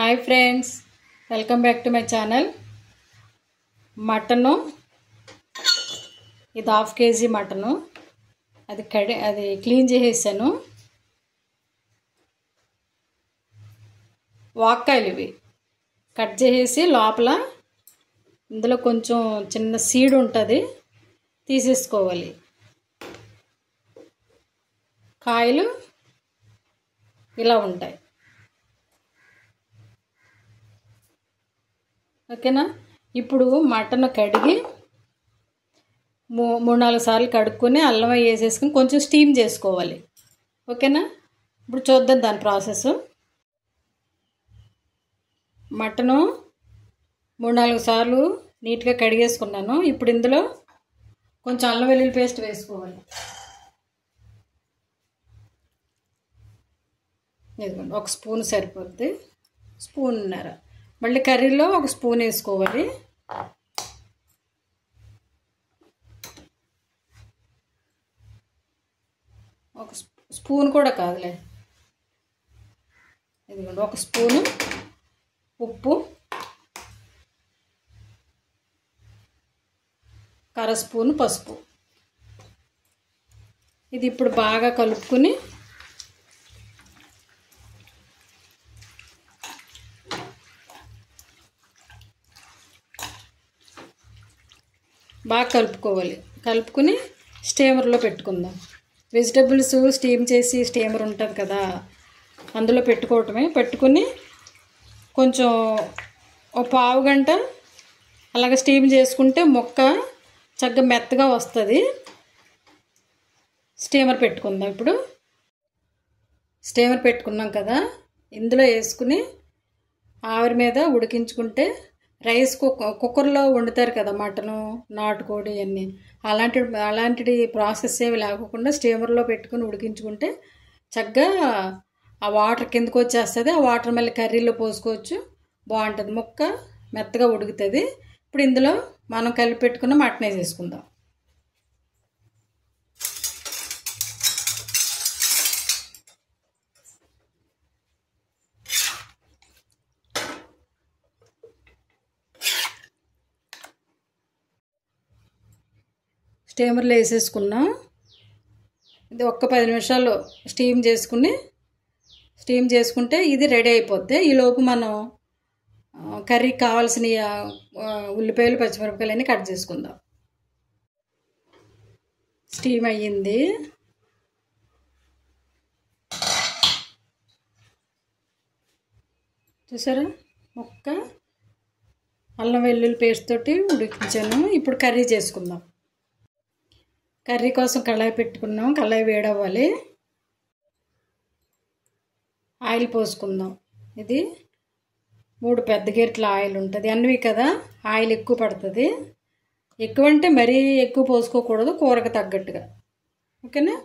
Hi friends, welcome back to my channel. Mutton ఇది 1/2 kg mutton. అది clean చేసేసాను. వాక్కాయలు ఇవి కట్ చేసేసి లోపల ఇందులో కొంచెం చిన్న సీడ్ ఉంటుంది, తీసేసుకోవాలి. కాయలు ఇలా ఉంటాయి. ఓకేనా. ఇప్పుడు మటన్ కడిగి 3-4 సార్లు కడుక్కొని అల్లం వేసేసుకుని కొంచెం స్టీమ్ చేసుకోవాలి. ఓకేనా. ఇప్పుడు చూద్దాం దాని ప్రాసెస్. మటను 3-4 సార్లు నీట్గా కడిగేసుకున్నాను. ఇప్పుడు ఇందులో కొంచెం అల్లం వెల్లుల్లి పేస్ట్ వేసుకోవాలి. ఇదిగోండి, 1 స్పూన్ సరిపోద్ది, స్పూన్నర. మళ్ళీ కర్రీలో 1 స్పూన్ వేసుకోవాలి. ఒక స్పూన్ కూడా కాదులే, ఇదిగోండి 1 స్పూను ఉప్పు, 1/2 స్పూన్ పసుపు. ఇది ఇప్పుడు బాగా కలుపుకుని బాగా కలుపుకుని స్టీమర్లో పెట్టుకుందాం. వెజిటబుల్స్ స్టీమ్ చేసి స్టీమర్ ఉంటుంది కదా, అందులో పెట్టుకోవటమే. పెట్టుకుని కొంచెం 1 పావు గంట అలాగ స్టీమ్ చేసుకుంటే మొక్క చక్కగా మెత్తగా వస్తుంది. స్టీమర్ పెట్టుకుందాం. ఇప్పుడు స్టీమర్ పెట్టుకున్నాం కదా, ఇందులో వేసుకుని ఆవిరి మీద ఉడికించుకుంటే రైస్ కుక్కర్లో వండుతారు కదా మటను, నాటుకోడి అన్నీ, అలాంటి ప్రాసెస్ ఏమి లేకుండా స్టీమర్లో పెట్టుకుని ఉడికించుకుంటే చక్కగా ఆ వాటర్ కిందకు వచ్చేస్తుంది. ఆ వాటర్ మళ్ళీ కర్రీలో పోసుకోవచ్చు, బాగుంటుంది. ముక్క మెత్తగా ఉడుకుతుంది. ఇప్పుడు ఇందులో మనం కలిపి పెట్టుకున్న మటన్ వేసేసుకుందాం. స్టీమర్లో వేసేసుకున్నాం. ఇది 10 నిమిషాలు స్టీమ్ చేసుకుంటే ఇది రెడీ అయిపోద్ది. ఈలోపు మనం కర్రీకి కావాల్సిన ఉల్లిపాయలు, పచ్చిమిరపకాయలు అన్నీ కట్ చేసుకుందాం. స్టీమ్ అయ్యింది. చూసారా, ముక్క అల్లం వెల్లుల్లి పేస్ట్ తోటి ఉడికించాను. ఇప్పుడు కర్రీ చేసుకుందాం. కర్రీ కోసం కళాయి పెట్టుకున్నాం. కళాయి వేడవ్వాలి. ఆయిల్ పోసుకుందాం. ఇది 3 పెద్ద గరిటెల ఆయిల్ ఉంటుంది. అన్నవి కదా, ఆయిల్ ఎక్కువ పడుతుంది. ఎక్కువ అంటే మరీ ఎక్కువ పోసుకోకూడదు, కూరకు తగ్గట్టుగా. ఓకేనా.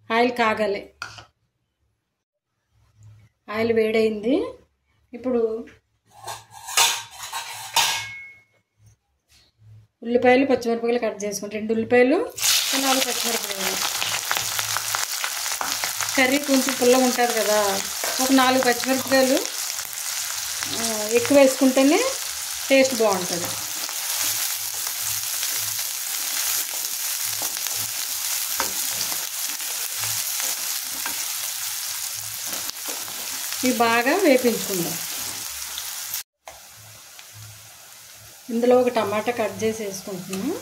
ఆయిల్ కాగాలి. ఆయిల్ వేడైంది. ఇప్పుడు ఉల్లిపాయలు, పచ్చిమిరపకాయలు కట్ చేసుకుని 2 ఉల్లిపాయలు, 4 పచ్చిమిరపకాయలు. కర్రీ కొంచెం పుల్లగా ఉంటుంది కదా, ఒక 4 పచ్చిమిరపకాయలు ఎక్కువ వేసుకుంటేనే టేస్ట్ బాగుంటుంది. ఇవి బాగా వేపించుకుందాం. ఇందులో ఒక టమాటా కట్ చేసి వేసుకుంటున్నాను.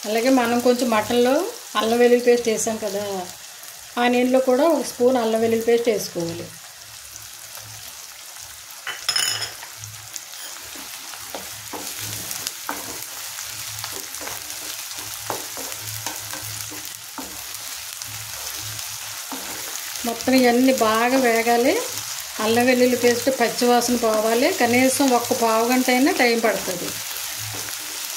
అలాగే మనం కొంచెం మటన్లో అల్లం వెల్లుల్లి పేస్ట్ వేసాం కదా, ఆనియన్లో కూడా 1 స్పూన్ అల్లం వెల్లుల్లి పేస్ట్ వేసుకోవాలి. మొత్తం ఇవన్నీ బాగా వేగాలి. అల్లం వెల్లుల్లి పేస్ట్ పచ్చివాసన పోవాలి. కనీసం 1 పావు గంట అయినా టైం పడుతుంది.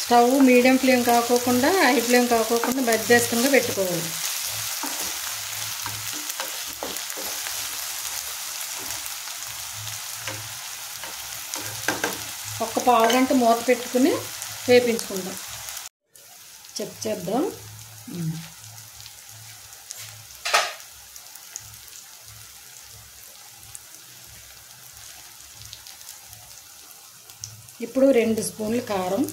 స్టవ్ మీడియం ఫ్లేమ్ కాకోకుండా, హై ఫ్లేమ్ కాకోకుండా మధ్యస్థంగా పెట్టుకోవాలి. ఒక పావుగంట మూత పెట్టుకుని వేపించుకుందాం. చెక్ చేద్దాం. ఇప్పుడు 2 స్పూన్లు కారం,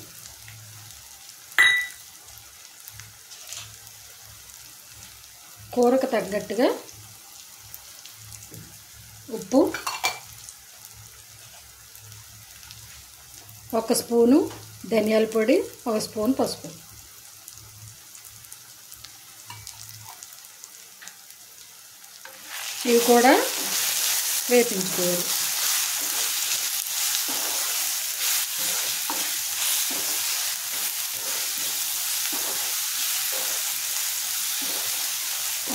కూరకు తగ్గట్టుగా ఉప్పు, 1 స్పూను ధనియాల పొడి, 1 స్పూన్ పసుపు. ఇవి కూడా వేపించుకోవాలి.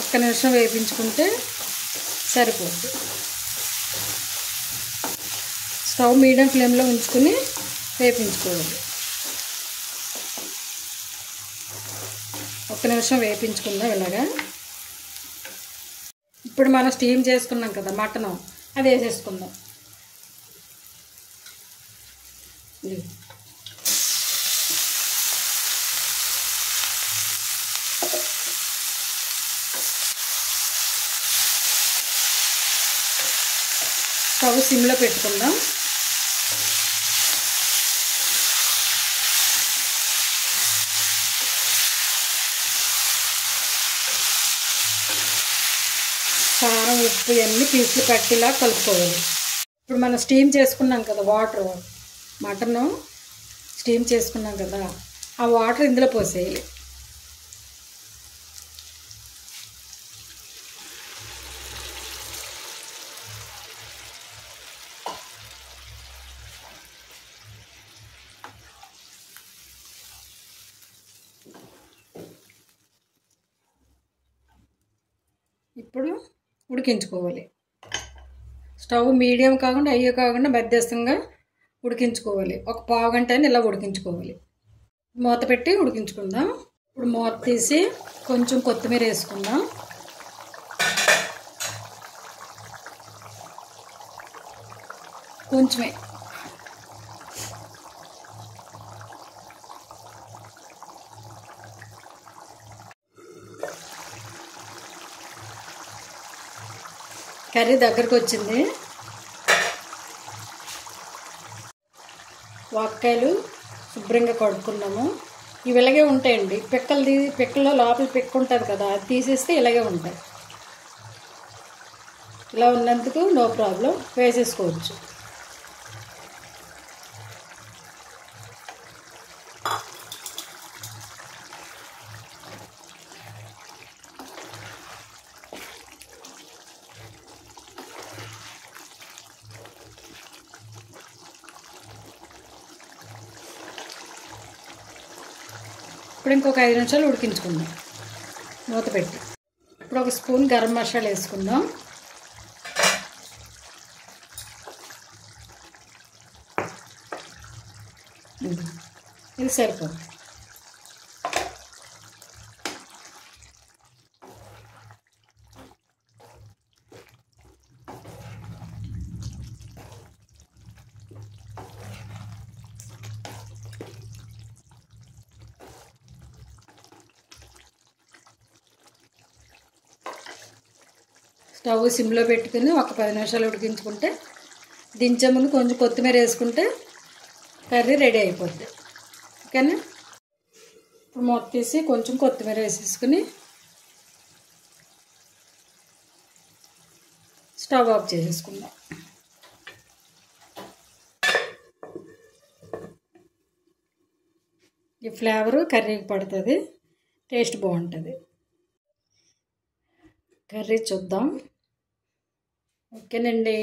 ఒక్క నిమిషం వేపించుకుంటే సరిపోద్ది. స్టవ్ మీడియం ఫ్లేమ్లో ఉంచుకుని వేపించుకోవాలి. ఒక్క నిమిషం వేపించుకుందాం ఇలాగా. ఇప్పుడు మనం స్టీమ్ చేసుకున్నాం కదా మటను, అది వేసేసుకుందాం. స్టవ్ సిమ్లో పెట్టుకుందాం. కారం, ఉప్పు ఇవన్నీ పీసులు పట్టేలా కలుపుకోవాలి. ఇప్పుడు మనం స్టీమ్ చేసుకున్నాం కదా వాటర్, మటను స్టీమ్ చేసుకున్నాం కదా, ఆ వాటర్ ఇందులో పోసేయాలి. ఇప్పుడు ఉడికించుకోవాలి. స్టవ్ మీడియం కాకుండా అయ్యో కాకుండా మధ్యస్థంగా ఉడికించుకోవాలి. ఒక పావుగంట అయినా ఇలా ఉడికించుకోవాలి. మూత పెట్టి ఉడికించుకుందాం. ఇప్పుడు మూత తీసి కొంచెం కొత్తిమీర వేసుకుందాం. కొంచెమే. కర్రీ దగ్గరకు వచ్చింది. వాక్కాయలు శుభ్రంగా కడుక్కున్నాము. ఇవి ఇలాగే ఉంటాయండి. పిక్కల్లో లోపల పిక్క ఉంటుంది కదా, అది తీసేస్తే ఇలాగే ఉంటాయి. ఇలా ఉన్నందుకు నో ప్రాబ్లం, వేసేసుకోవచ్చు. ఇప్పుడు ఇంకొక 5 నిమిషాలు ఉడికించుకుందాం మూత పెట్టి. ఇప్పుడు 1 స్పూన్ గరం మసాలా వేసుకుందాం. ఇది సరిపోతుంది. స్టవ్ సిమ్లో పెట్టుకుని ఒక 10 నిమిషాలు ఉడికించుకుంటే, దించే ముందు కొంచెం కొత్తిమీర వేసుకుంటే కర్రీ రెడీ అయిపోద్ది. ఓకేనా? ఇప్పుడు మూత తీసి కొంచెం కొత్తిమీర వేసేసుకుని స్టవ్ ఆఫ్ చేసేసుకుందాం. ఈ ఫ్లేవరు కర్రీకి పడుతుంది, టేస్ట్ బాగుంటుంది. కర్రీ చూద్దాం. ఓకేనండి,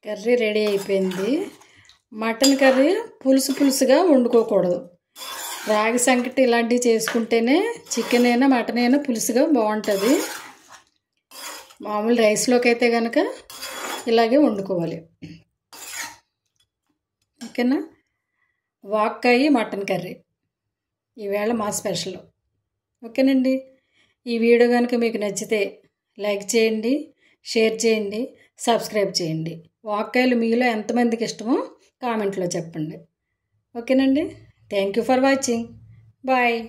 కర్రీ రెడీ అయిపోయింది. మటన్ కర్రీ పులుసుగా వండుకోకూడదు. రాగి సంకటి ఇలాంటివి చేసుకుంటేనే చికెన్ అయినా మటన్ అయినా పులుసుగా బాగుంటుంది. మామూలు రైస్లోకి అయితే కనుక ఇలాగే వండుకోవాలి. ఓకేనా? వాక్కాయి మటన్ కర్రీ ఈవేళ మా స్పెషల్. ఓకేనండి, ఈ వీడియో కనుక మీకు నచ్చితే లైక్ చేయండి, షేర్ చేయండి, సబ్స్క్రైబ్ చేయండి. వాక్కాయలు మీలో ఎంతమందికి ఇష్టమో కామెంట్లో చెప్పండి. ఓకేనండి. Thank you for watching. Bye.